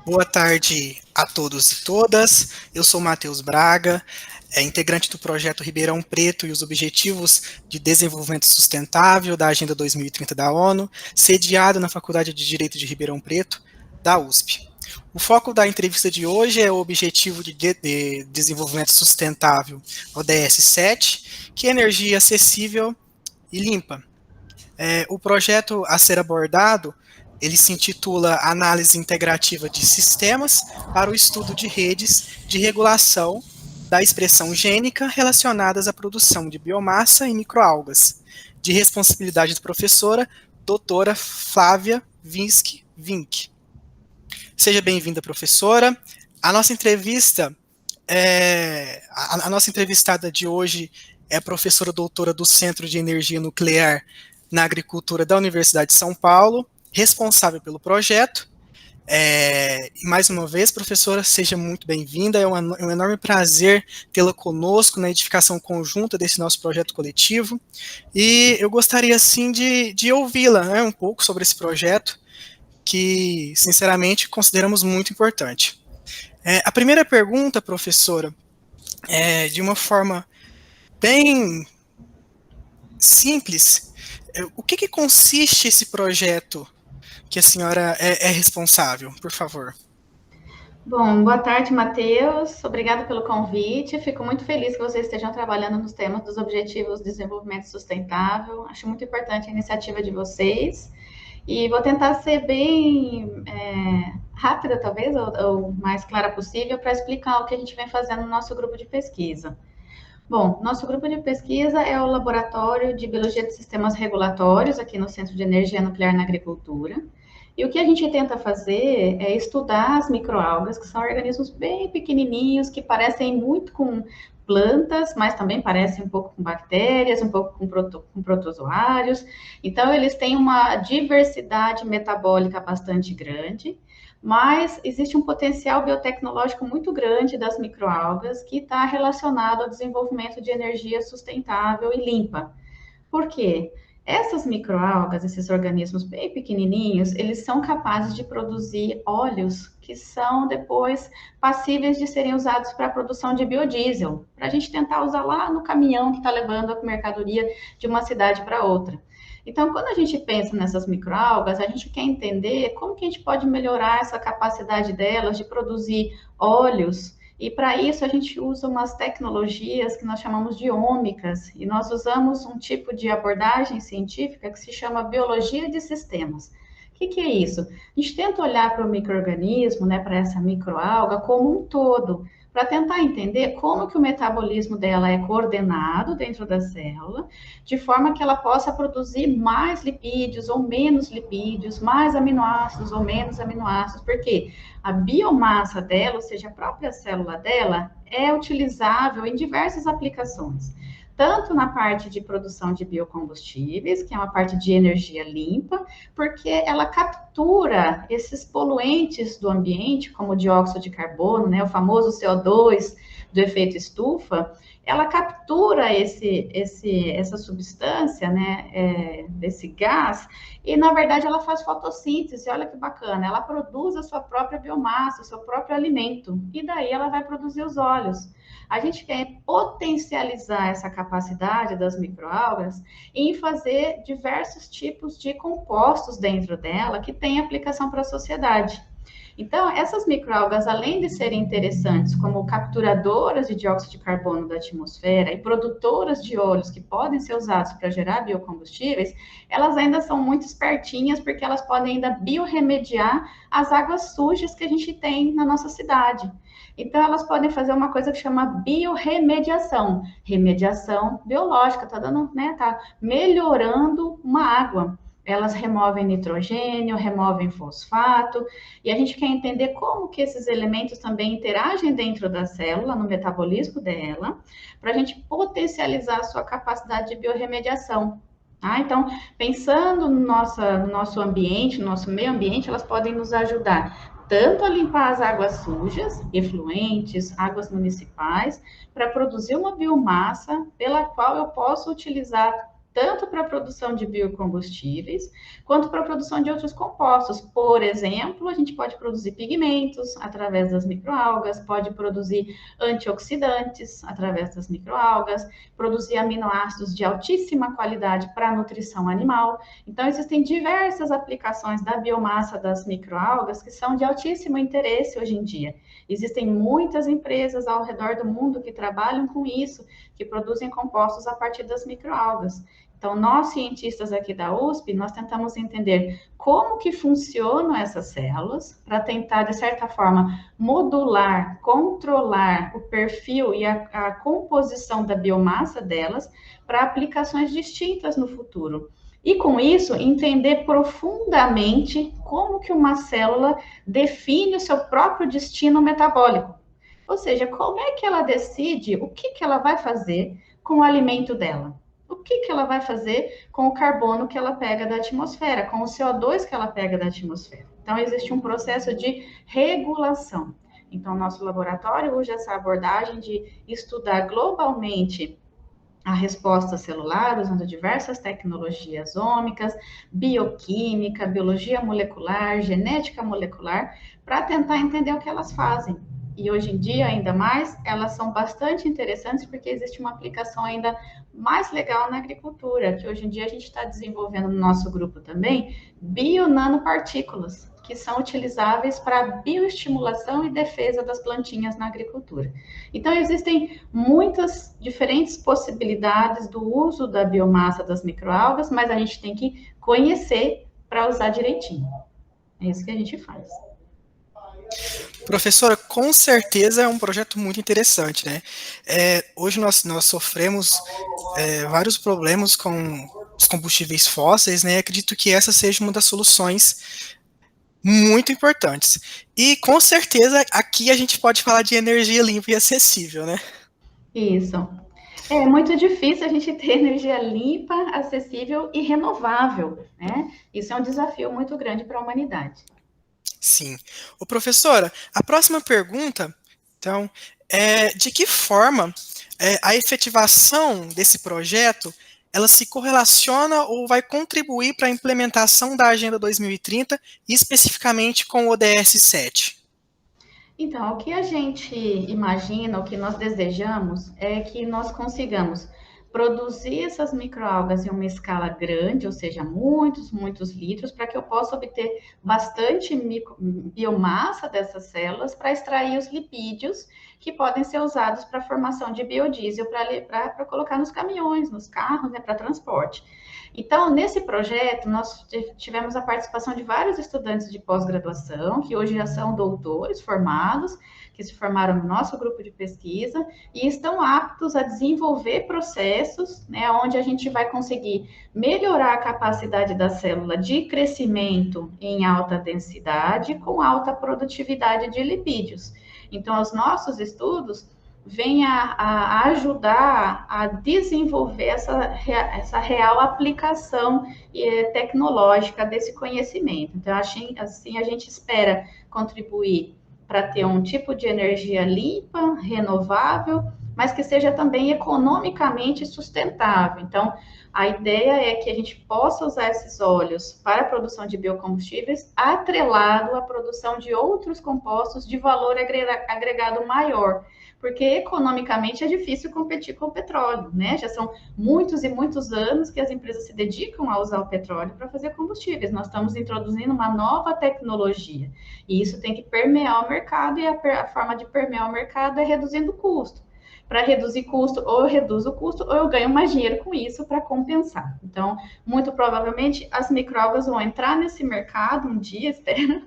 Boa tarde a todos e todas. Eu sou Matheus Braga, integrante do projeto Ribeirão Preto e os Objetivos de Desenvolvimento Sustentável da Agenda 2030 da ONU, sediado na Faculdade de Direito de Ribeirão Preto, da USP. O foco da entrevista de hoje é o Objetivo de Desenvolvimento Sustentável, ODS 7, que é energia acessível e limpa. O projeto a ser abordado, ele se intitula Análise Integrativa de Sistemas para o Estudo de Redes de Regulação da Expressão Gênica relacionadas à produção de biomassa e microalgas, de responsabilidade da professora doutora Flávia Vinsky Vink. Seja bem-vinda, professora. A nossa entrevista, a nossa entrevistada de hoje é a professora doutora do Centro de Energia Nuclear na Agricultura da Universidade de São Paulo, responsável pelo projeto. Mais uma vez, professora, seja muito bem-vinda. É um enorme prazer tê-la conosco na edificação conjunta desse nosso projeto coletivo. E eu gostaria, assim, de ouvi-la, né, um pouco sobre esse projeto, que, sinceramente, consideramos muito importante. A primeira pergunta, professora, de uma forma bem simples, o que consiste esse projeto que a senhora é responsável, por favor? Bom, boa tarde, Matheus. Obrigada pelo convite. Fico muito feliz que vocês estejam trabalhando nos temas dos Objetivos de Desenvolvimento Sustentável. Acho muito importante a iniciativa de vocês. E vou tentar ser bem rápida, talvez, ou mais clara possível, para explicar o que a gente vem fazendo no nosso grupo de pesquisa. Bom, nosso grupo de pesquisa é o Laboratório de Biologia de Sistemas Regulatórios, aqui no Centro de Energia Nuclear na Agricultura. E o que a gente tenta fazer é estudar as microalgas, que são organismos bem pequenininhos, que parecem muito com plantas, mas também parecem um pouco com bactérias, um pouco com protozoários. Então, eles têm uma diversidade metabólica bastante grande, mas existe um potencial biotecnológico muito grande das microalgas que está relacionado ao desenvolvimento de energia sustentável e limpa. Por quê? Essas microalgas, esses organismos bem pequenininhos, eles são capazes de produzir óleos que são depois passíveis de serem usados para a produção de biodiesel, para a gente tentar usar lá no caminhão que está levando a mercadoria de uma cidade para outra. Então, quando a gente pensa nessas microalgas, a gente quer entender como que a gente pode melhorar essa capacidade delas de produzir óleos. E para isso a gente usa umas tecnologias que nós chamamos de ômicas, e nós usamos um tipo de abordagem científica que se chama biologia de sistemas. O que é isso? A gente tenta olhar para o micro-organismo, né, para essa microalga como um todo, para tentar entender como que o metabolismo dela é coordenado dentro da célula, de forma que ela possa produzir mais lipídios ou menos lipídios, mais aminoácidos ou menos aminoácidos, porque a biomassa dela, ou seja, a própria célula dela, é utilizável em diversas aplicações. Tanto na parte de produção de biocombustíveis, que é uma parte de energia limpa, porque ela captura esses poluentes do ambiente, como o dióxido de carbono, né, o famoso CO2 do efeito estufa, ela captura essa substância, né, desse gás, e na verdade ela faz fotossíntese, olha que bacana, ela produz a sua própria biomassa, o seu próprio alimento, e daí ela vai produzir os óleos. A gente quer potencializar essa capacidade das microalgas em fazer diversos tipos de compostos dentro dela que têm aplicação para a sociedade. Então, essas microalgas, além de serem interessantes como capturadoras de dióxido de carbono da atmosfera e produtoras de óleos que podem ser usados para gerar biocombustíveis, elas ainda são muito espertinhas porque elas podem ainda biorremediar as águas sujas que a gente tem na nossa cidade. Então, elas podem fazer uma coisa que chama biorremediação, remediação biológica, tá dando, né, tá melhorando uma água. Elas removem nitrogênio, removem fosfato, e a gente quer entender como que esses elementos também interagem dentro da célula, no metabolismo dela, para a gente potencializar a sua capacidade de biorremediação. Então, pensando no nosso ambiente, no nosso meio ambiente, elas podem nos ajudar tanto a limpar as águas sujas, efluentes, águas municipais, para produzir uma biomassa pela qual eu posso utilizar tanto para a produção de biocombustíveis, quanto para a produção de outros compostos. Por exemplo, a gente pode produzir pigmentos através das microalgas, pode produzir antioxidantes através das microalgas, produzir aminoácidos de altíssima qualidade para a nutrição animal. Então, existem diversas aplicações da biomassa das microalgas que são de altíssimo interesse hoje em dia. Existem muitas empresas ao redor do mundo que trabalham com isso, que produzem compostos a partir das microalgas. Então, nós cientistas aqui da USP, nós tentamos entender como que funcionam essas células para tentar, de certa forma, modular, controlar o perfil e a composição da biomassa delas para aplicações distintas no futuro. E com isso, entender profundamente como que uma célula define o seu próprio destino metabólico. Ou seja, como é que ela decide o que ela vai fazer com o alimento dela? O que ela vai fazer com o carbono que ela pega da atmosfera, com o CO2 que ela pega da atmosfera? Então, existe um processo de regulação. Então, nosso laboratório usa essa abordagem de estudar globalmente a resposta celular, usando diversas tecnologias ômicas, bioquímica, biologia molecular, genética molecular, para tentar entender o que elas fazem. E hoje em dia, ainda mais, elas são bastante interessantes porque existe uma aplicação ainda mais legal na agricultura, que hoje em dia a gente está desenvolvendo no nosso grupo também, bionanopartículas, que são utilizáveis para bioestimulação e defesa das plantinhas na agricultura. Então, existem muitas diferentes possibilidades do uso da biomassa das microalgas, mas a gente tem que conhecer para usar direitinho. É isso que a gente faz. Professora, com certeza é um projeto muito interessante, né? Hoje nós sofremos vários problemas com os combustíveis fósseis, né? Acredito que essa seja uma das soluções muito importantes. E com certeza aqui a gente pode falar de energia limpa e acessível, né? Isso. É muito difícil a gente ter energia limpa, acessível e renovável, né? Isso é um desafio muito grande para a humanidade. Sim. Ô, professora, a próxima pergunta, então, é de que forma a efetivação desse projeto ela se correlaciona ou vai contribuir para a implementação da Agenda 2030, especificamente com o ODS 7? Então, o que a gente imagina, o que nós desejamos é que nós consigamos produzir essas microalgas em uma escala grande, ou seja, muitos litros, para que eu possa obter bastante biomassa dessas células para extrair os lipídios que podem ser usados para a formação de biodiesel para colocar nos caminhões, nos carros, né, para transporte. Então, nesse projeto, nós tivemos a participação de vários estudantes de pós-graduação, que hoje já são doutores formados, que se formaram no nosso grupo de pesquisa e estão aptos a desenvolver processos, né, onde a gente vai conseguir melhorar a capacidade da célula de crescimento em alta densidade com alta produtividade de lipídios. Então, os nossos estudos vem a ajudar a desenvolver essa real aplicação tecnológica desse conhecimento. Então, assim, a gente espera contribuir para ter um tipo de energia limpa, renovável, mas que seja também economicamente sustentável. Então, a ideia é que a gente possa usar esses óleos para a produção de biocombustíveis, atrelado à produção de outros compostos de valor agregado maior, porque economicamente é difícil competir com o petróleo, né? Já são muitos e muitos anos que as empresas se dedicam a usar o petróleo para fazer combustíveis. Nós estamos introduzindo uma nova tecnologia e isso tem que permear o mercado e a forma de permear o mercado é reduzindo o custo. Para reduzir custo, ou eu reduzo o custo, ou eu ganho mais dinheiro com isso para compensar. Então, muito provavelmente, as microalgas vão entrar nesse mercado um dia, espero,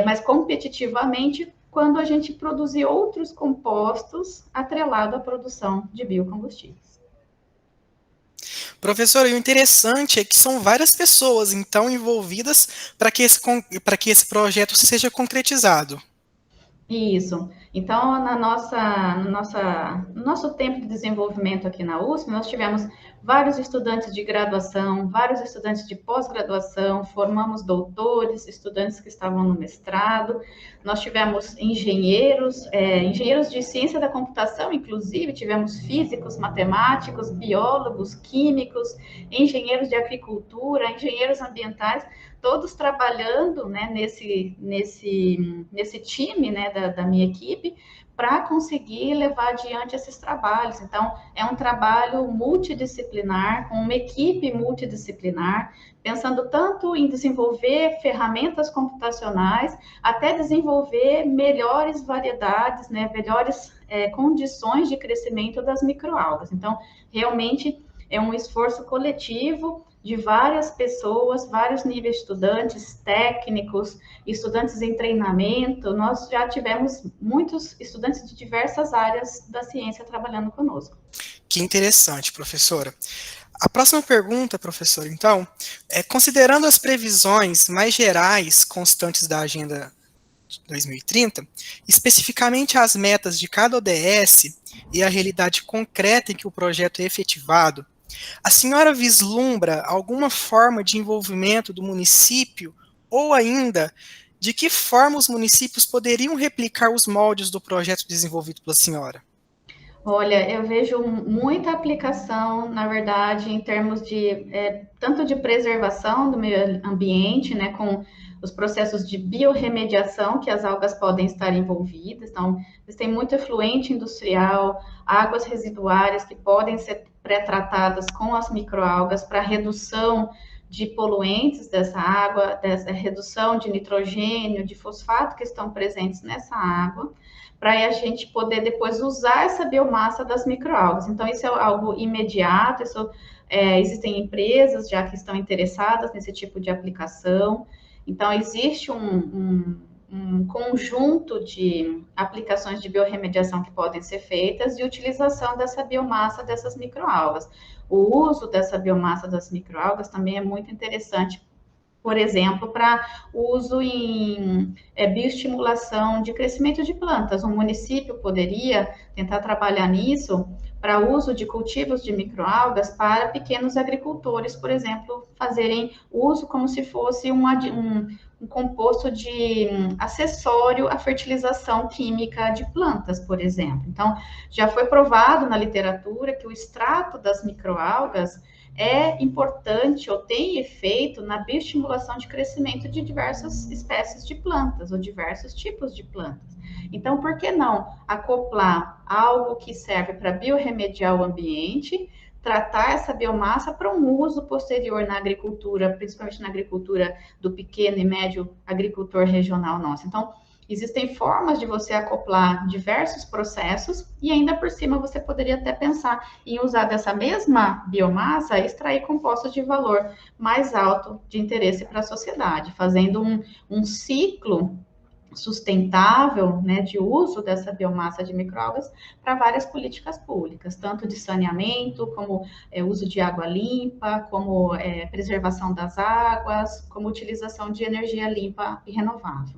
mas competitivamente, quando a gente produzir outros compostos atrelado à produção de biocombustíveis. Professora, e o interessante é que são várias pessoas, então, envolvidas para que esse projeto seja concretizado. Isso. Então, no nosso tempo de desenvolvimento aqui na USP, nós tivemos vários estudantes de graduação, vários estudantes de pós-graduação, formamos doutores, estudantes que estavam no mestrado, nós tivemos engenheiros, engenheiros de ciência da computação, inclusive, tivemos físicos, matemáticos, biólogos, químicos, engenheiros de agricultura, engenheiros ambientais, todos trabalhando, né, nesse time, né, da minha equipe, para conseguir levar adiante esses trabalhos. Então, é um trabalho multidisciplinar, com uma equipe multidisciplinar, pensando tanto em desenvolver ferramentas computacionais, até desenvolver melhores variedades, né, melhores condições de crescimento das microalgas. Então, realmente é um esforço coletivo de várias pessoas, vários níveis de estudantes, técnicos, estudantes em treinamento. Nós já tivemos muitos estudantes de diversas áreas da ciência trabalhando conosco. Que interessante, professora. A próxima pergunta, professor, então, considerando as previsões mais gerais constantes da Agenda 2030, especificamente as metas de cada ODS e a realidade concreta em que o projeto é efetivado, a senhora vislumbra alguma forma de envolvimento do município ou ainda de que forma os municípios poderiam replicar os moldes do projeto desenvolvido pela senhora? Olha, eu vejo muita aplicação, na verdade, em termos de tanto de preservação do meio ambiente, né, com os processos de biorremediação que as algas podem estar envolvidas. Então, existem muito efluente industrial, águas residuárias que podem ser pré-tratadas com as microalgas para redução de poluentes dessa água, dessa redução de nitrogênio, de fosfato que estão presentes nessa água, para a gente poder depois usar essa biomassa das microalgas. Então, isso é algo imediato, existem empresas já que estão interessadas nesse tipo de aplicação. Então, existe um conjunto de aplicações de biorremediação que podem ser feitas e utilização dessa biomassa dessas microalgas. O uso dessa biomassa das microalgas também é muito interessante, por exemplo, para uso em bioestimulação de crescimento de plantas. Um município poderia tentar trabalhar nisso para uso de cultivos de microalgas para pequenos agricultores, por exemplo, fazerem uso como se fosse um composto de acessório à fertilização química de plantas, por exemplo. Então, já foi provado na literatura que o extrato das microalgas é importante ou tem efeito na bioestimulação de crescimento de diversas espécies de plantas ou diversos tipos de plantas. Então, por que não acoplar algo que serve para biorremediar o ambiente, tratar essa biomassa para um uso posterior na agricultura, principalmente na agricultura do pequeno e médio agricultor regional nosso? Então, existem formas de você acoplar diversos processos e ainda por cima você poderia até pensar em usar dessa mesma biomassa e extrair compostos de valor mais alto de interesse para a sociedade, fazendo um ciclo sustentável, né, de uso dessa biomassa de microalgas para várias políticas públicas, tanto de saneamento, como uso de água limpa, como preservação das águas, como utilização de energia limpa e renovável.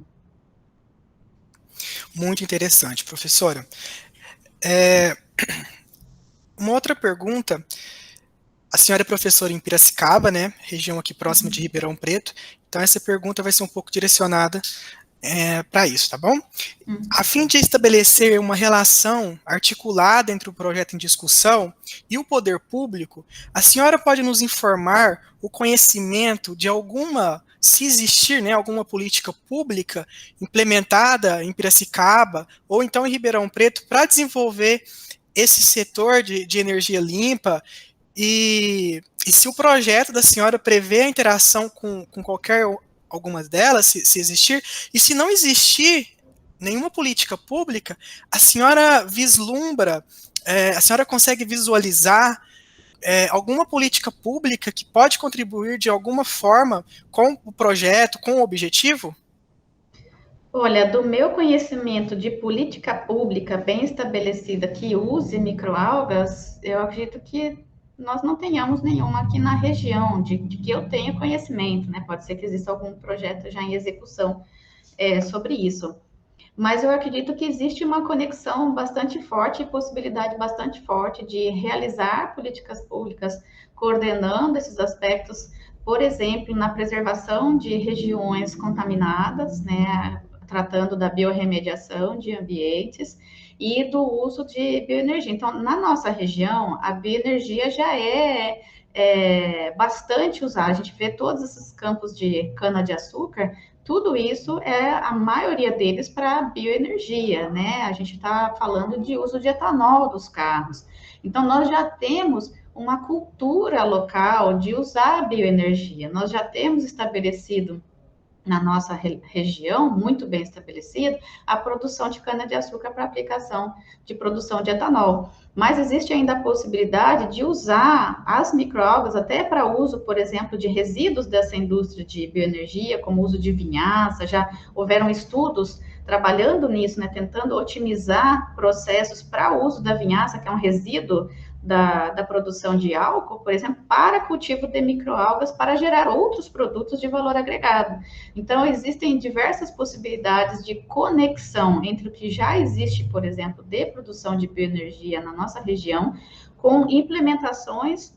Muito interessante, professora. Uma outra pergunta, a senhora é professora em Piracicaba, né, região aqui próxima de Ribeirão Preto, então essa pergunta vai ser um pouco direcionada para isso, tá bom? A fim de estabelecer uma relação articulada entre o projeto em discussão e o poder público, a senhora pode nos informar o conhecimento de alguma, se existir, né, alguma política pública implementada em Piracicaba ou então em Ribeirão Preto para desenvolver esse setor de energia limpa e se o projeto da senhora prevê a interação com qualquer algumas delas, se existir, e se não existir nenhuma política pública, a senhora vislumbra, a senhora consegue visualizar alguma política pública que pode contribuir de alguma forma com o projeto, com o objetivo? Olha, do meu conhecimento de política pública bem estabelecida que use microalgas, eu acredito que nós não tenhamos nenhuma aqui na região, de que eu tenha conhecimento, né? Pode ser que exista algum projeto já em execução sobre isso. Mas eu acredito que existe uma conexão bastante forte e possibilidade bastante forte de realizar políticas públicas coordenando esses aspectos, por exemplo, na preservação de regiões contaminadas, né, tratando da biorremediação de ambientes e do uso de bioenergia. Então, na nossa região, a bioenergia já é bastante usada. A gente vê todos esses campos de cana-de-açúcar, tudo isso é a maioria deles para bioenergia, né? A gente está falando de uso de etanol dos carros. Então, nós já temos uma cultura local de usar bioenergia. Nós já temos estabelecido na nossa região, muito bem estabelecido, a produção de cana-de-açúcar para aplicação de produção de etanol. Mas existe ainda a possibilidade de usar as microalgas até para uso, por exemplo, de resíduos dessa indústria de bioenergia, como uso de vinhaça. Já houveram estudos trabalhando nisso, né, tentando otimizar processos para o uso da vinhaça, que é um resíduo da produção de álcool, por exemplo, para cultivo de microalgas, para gerar outros produtos de valor agregado. Então, existem diversas possibilidades de conexão entre o que já existe, por exemplo, de produção de bioenergia na nossa região, com implementações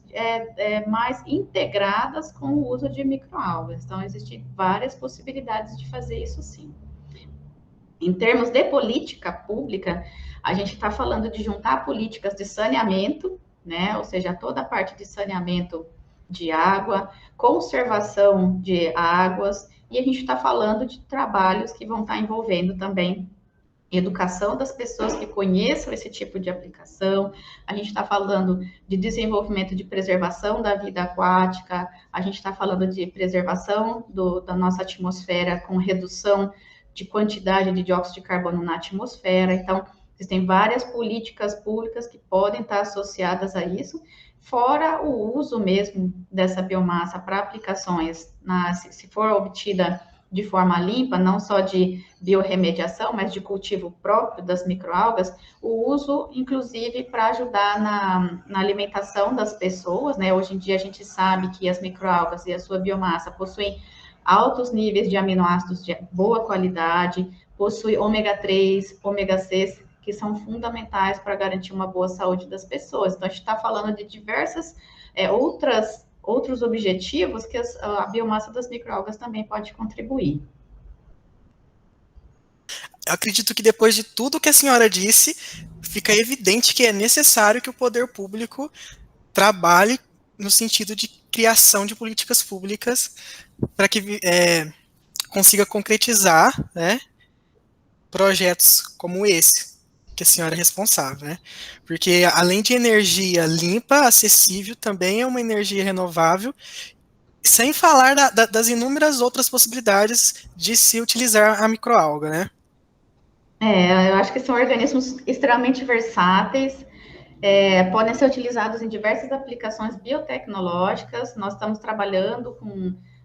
mais integradas com o uso de microalgas. Então, existem várias possibilidades de fazer isso sim. Em termos de política pública, a gente está falando de juntar políticas de saneamento, né? Ou seja, toda a parte de saneamento de água, conservação de águas, e a gente está falando de trabalhos que vão estar envolvendo também educação das pessoas que conheçam esse tipo de aplicação, a gente está falando de desenvolvimento de preservação da vida aquática, a gente está falando de preservação da nossa atmosfera com redução de quantidade de dióxido de carbono na atmosfera. Então, existem várias políticas públicas que podem estar associadas a isso, fora o uso mesmo dessa biomassa para aplicações, se for obtida de forma limpa, não só de biorremediação, mas de cultivo próprio das microalgas, o uso, inclusive, para ajudar na alimentação das pessoas, né? Hoje em dia a gente sabe que as microalgas e a sua biomassa possuem altos níveis de aminoácidos de boa qualidade, possui ômega 3, ômega 6, que são fundamentais para garantir uma boa saúde das pessoas. Então, a gente está falando de diversas outros objetivos que a biomassa das microalgas também pode contribuir. Eu acredito que depois de tudo que a senhora disse, fica evidente que é necessário que o poder público trabalhe no sentido de criação de políticas públicas para que consiga concretizar, né, projetos como esse, que a senhora é responsável, né? Porque além de energia limpa, acessível, também é uma energia renovável, sem falar das inúmeras outras possibilidades de se utilizar a microalga, né? Eu acho que são organismos extremamente versáteis, podem ser utilizados em diversas aplicações biotecnológicas. Nós estamos trabalhando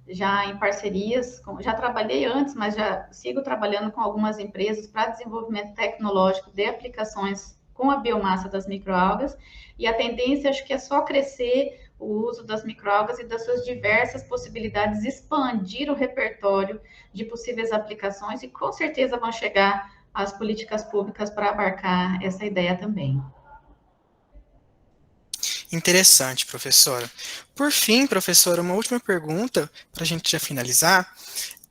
já em parcerias, já trabalhei antes, mas já sigo trabalhando com algumas empresas para desenvolvimento tecnológico de aplicações com a biomassa das microalgas, e a tendência acho que é só crescer o uso das microalgas e das suas diversas possibilidades, expandir o repertório de possíveis aplicações, e com certeza vão chegar as políticas públicas para abarcar essa ideia também. Interessante, professora. Por fim, professora, uma última pergunta para a gente já finalizar.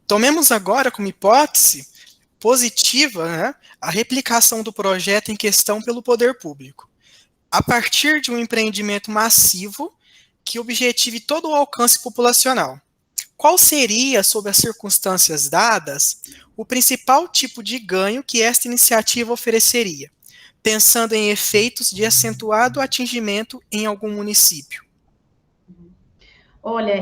Tomemos agora como hipótese positiva, né, a replicação do projeto em questão pelo poder público, a partir de um empreendimento massivo que objetive todo o alcance populacional. Qual seria, sob as circunstâncias dadas, o principal tipo de ganho que esta iniciativa ofereceria, pensando em efeitos de acentuado atingimento em algum município? Olha,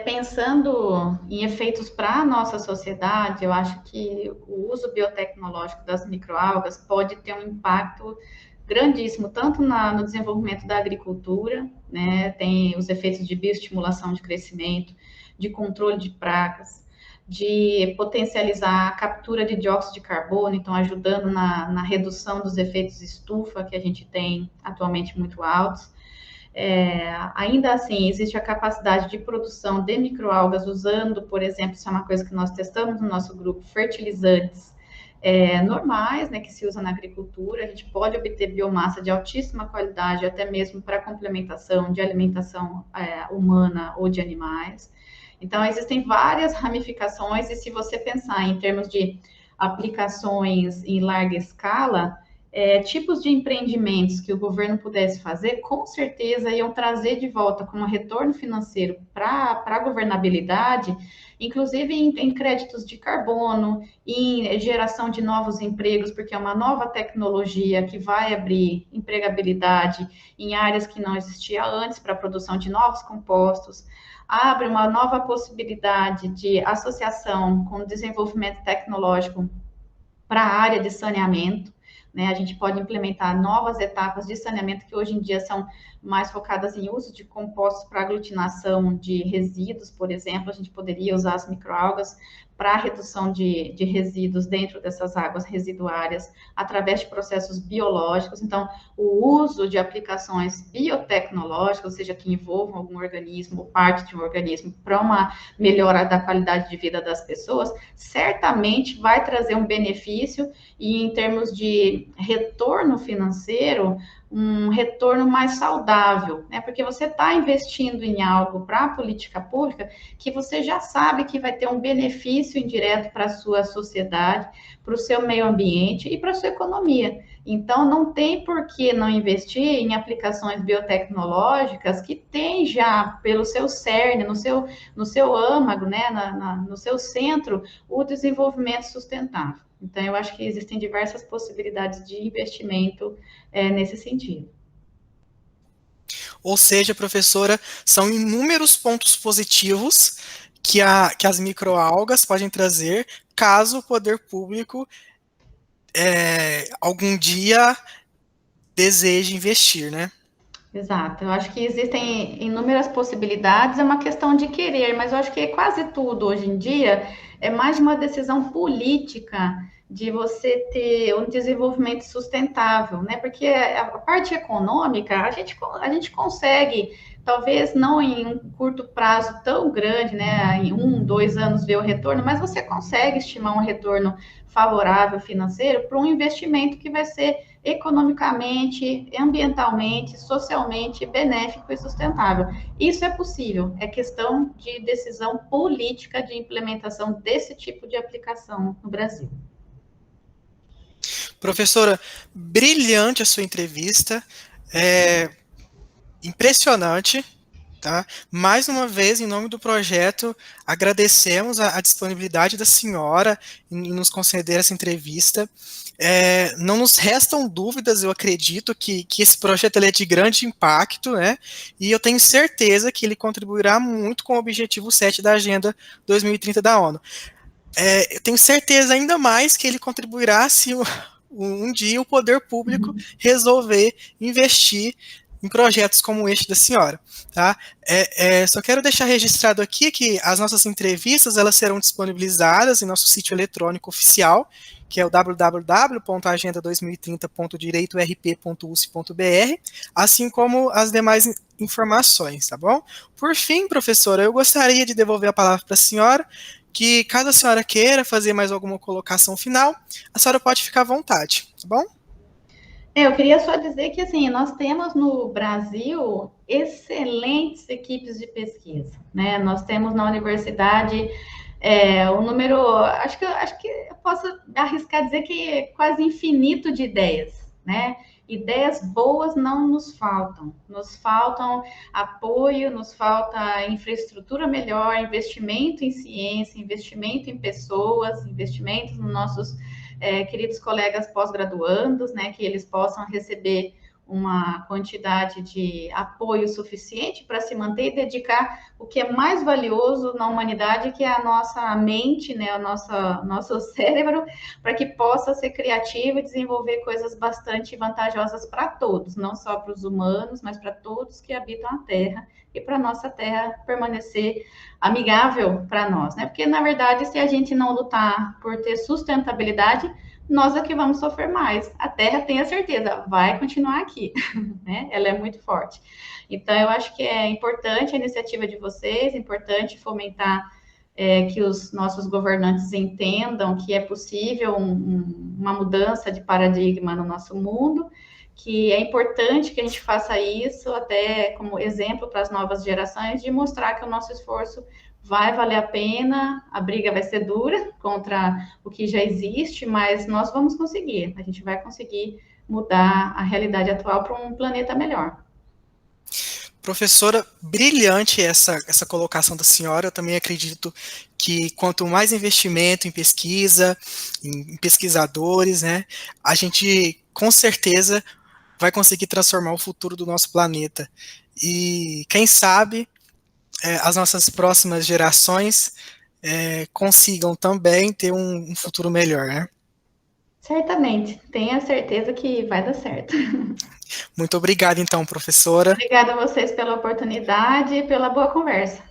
pensando em efeitos para a nossa sociedade, eu acho que o uso biotecnológico das microalgas pode ter um impacto grandíssimo, tanto no desenvolvimento da agricultura, né, tem os efeitos de bioestimulação de crescimento, de controle de pragas, de potencializar a captura de dióxido de carbono, então ajudando na redução dos efeitos estufa que a gente tem atualmente muito altos. Ainda assim, existe a capacidade de produção de microalgas usando, por exemplo, isso é uma coisa que nós testamos no nosso grupo, fertilizantes normais, né, que se usa na agricultura. A gente pode obter biomassa de altíssima qualidade, até mesmo para complementação de alimentação humana ou de animais. Então, existem várias ramificações, e se você pensar em termos de aplicações em larga escala, tipos de empreendimentos que o governo pudesse fazer, com certeza iam trazer de volta como retorno financeiro para a governabilidade, inclusive em créditos de carbono, em geração de novos empregos, porque é uma nova tecnologia que vai abrir empregabilidade em áreas que não existia antes para a produção de novos compostos, abre uma nova possibilidade de associação com o desenvolvimento tecnológico para a área de saneamento, né? A gente pode implementar novas etapas de saneamento que hoje em dia são mais focadas em uso de compostos para aglutinação de resíduos, por exemplo. A gente poderia usar as microalgas para a redução de resíduos dentro dessas águas residuárias através de processos biológicos. Então, o uso de aplicações biotecnológicas, ou seja, que envolvam algum organismo ou parte de um organismo para uma melhora da qualidade de vida das pessoas, certamente vai trazer um benefício, e em termos de retorno financeiro, um retorno mais saudável, né? Porque você está investindo em algo para a política pública que você já sabe que vai ter um benefício indireto para a sua sociedade, para o seu meio ambiente e para a sua economia. Então, não tem por que não investir em aplicações biotecnológicas que tem já pelo seu cerne, no seu âmago, né, no seu centro, o desenvolvimento sustentável. Então, eu acho que existem diversas possibilidades de investimento nesse sentido. Ou seja, professora, são inúmeros pontos positivos que as microalgas podem trazer caso o poder público algum dia deseje investir, né? Exato, eu acho que existem inúmeras possibilidades, é uma questão de querer, mas eu acho que quase tudo hoje em dia é mais uma decisão política de você ter um desenvolvimento sustentável, né? Porque a parte econômica a gente consegue, talvez não em um curto prazo tão grande, né? Em 1, 2 anos ver o retorno, mas você consegue estimar um retorno favorável financeiro para um investimento que vai ser economicamente, ambientalmente, socialmente benéfico e sustentável. Isso é possível, é questão de decisão política de implementação desse tipo de aplicação no Brasil. Professora, brilhante a sua entrevista, é, impressionante, tá? Mais uma vez, em nome do projeto, agradecemos a disponibilidade da senhora em nos conceder essa entrevista. Não nos restam dúvidas, eu acredito que esse projeto ele é de grande impacto, né? E eu tenho certeza que ele contribuirá muito com o objetivo 7 da Agenda 2030 da ONU. Eu tenho certeza ainda mais que ele contribuirá se um dia o poder público resolver investir em projetos como este da senhora, tá? Só quero deixar registrado aqui que as nossas entrevistas elas serão disponibilizadas em nosso sítio eletrônico oficial, que é o www.agenda2030.direitorp.usp.br, assim como as demais informações, tá bom? Por fim, professora, eu gostaria de devolver a palavra para a senhora, que caso a senhora queira fazer mais alguma colocação final, a senhora pode ficar à vontade, tá bom? Eu queria só dizer que assim, nós temos no Brasil excelentes equipes de pesquisa, né? Nós temos na universidade o número, acho que eu posso arriscar dizer que é quase infinito de ideias, né? Ideias boas não nos faltam apoio, nos falta infraestrutura melhor, investimento em ciência, investimento em pessoas, investimentos nos nossos queridos colegas pós-graduandos, né, que eles possam receber uma quantidade de apoio suficiente para se manter e dedicar o que é mais valioso na humanidade, que é a nossa mente, né, nosso cérebro, para que possa ser criativo e desenvolver coisas bastante vantajosas para todos, não só para os humanos, mas para todos que habitam a Terra, e para a nossa Terra permanecer amigável para nós, né? Porque, na verdade, se a gente não lutar por ter sustentabilidade, nós é que vamos sofrer mais. A Terra, tenha certeza, vai continuar aqui, né? Ela é muito forte. Então, eu acho que é importante a iniciativa de vocês, importante fomentar que os nossos governantes entendam que é possível uma mudança de paradigma no nosso mundo, que é importante que a gente faça isso até como exemplo para as novas gerações, de mostrar que o nosso esforço vai valer a pena, a briga vai ser dura contra o que já existe, mas nós vamos conseguir, a gente vai conseguir mudar a realidade atual para um planeta melhor. Professora, brilhante essa colocação da senhora. Eu também acredito que quanto mais investimento em pesquisa, em pesquisadores, né, a gente com certeza vai conseguir transformar o futuro do nosso planeta. E quem sabe as nossas próximas gerações consigam também ter um futuro melhor, né? Certamente, tenha certeza que vai dar certo. Muito obrigado, então, professora. Obrigada a vocês pela oportunidade e pela boa conversa.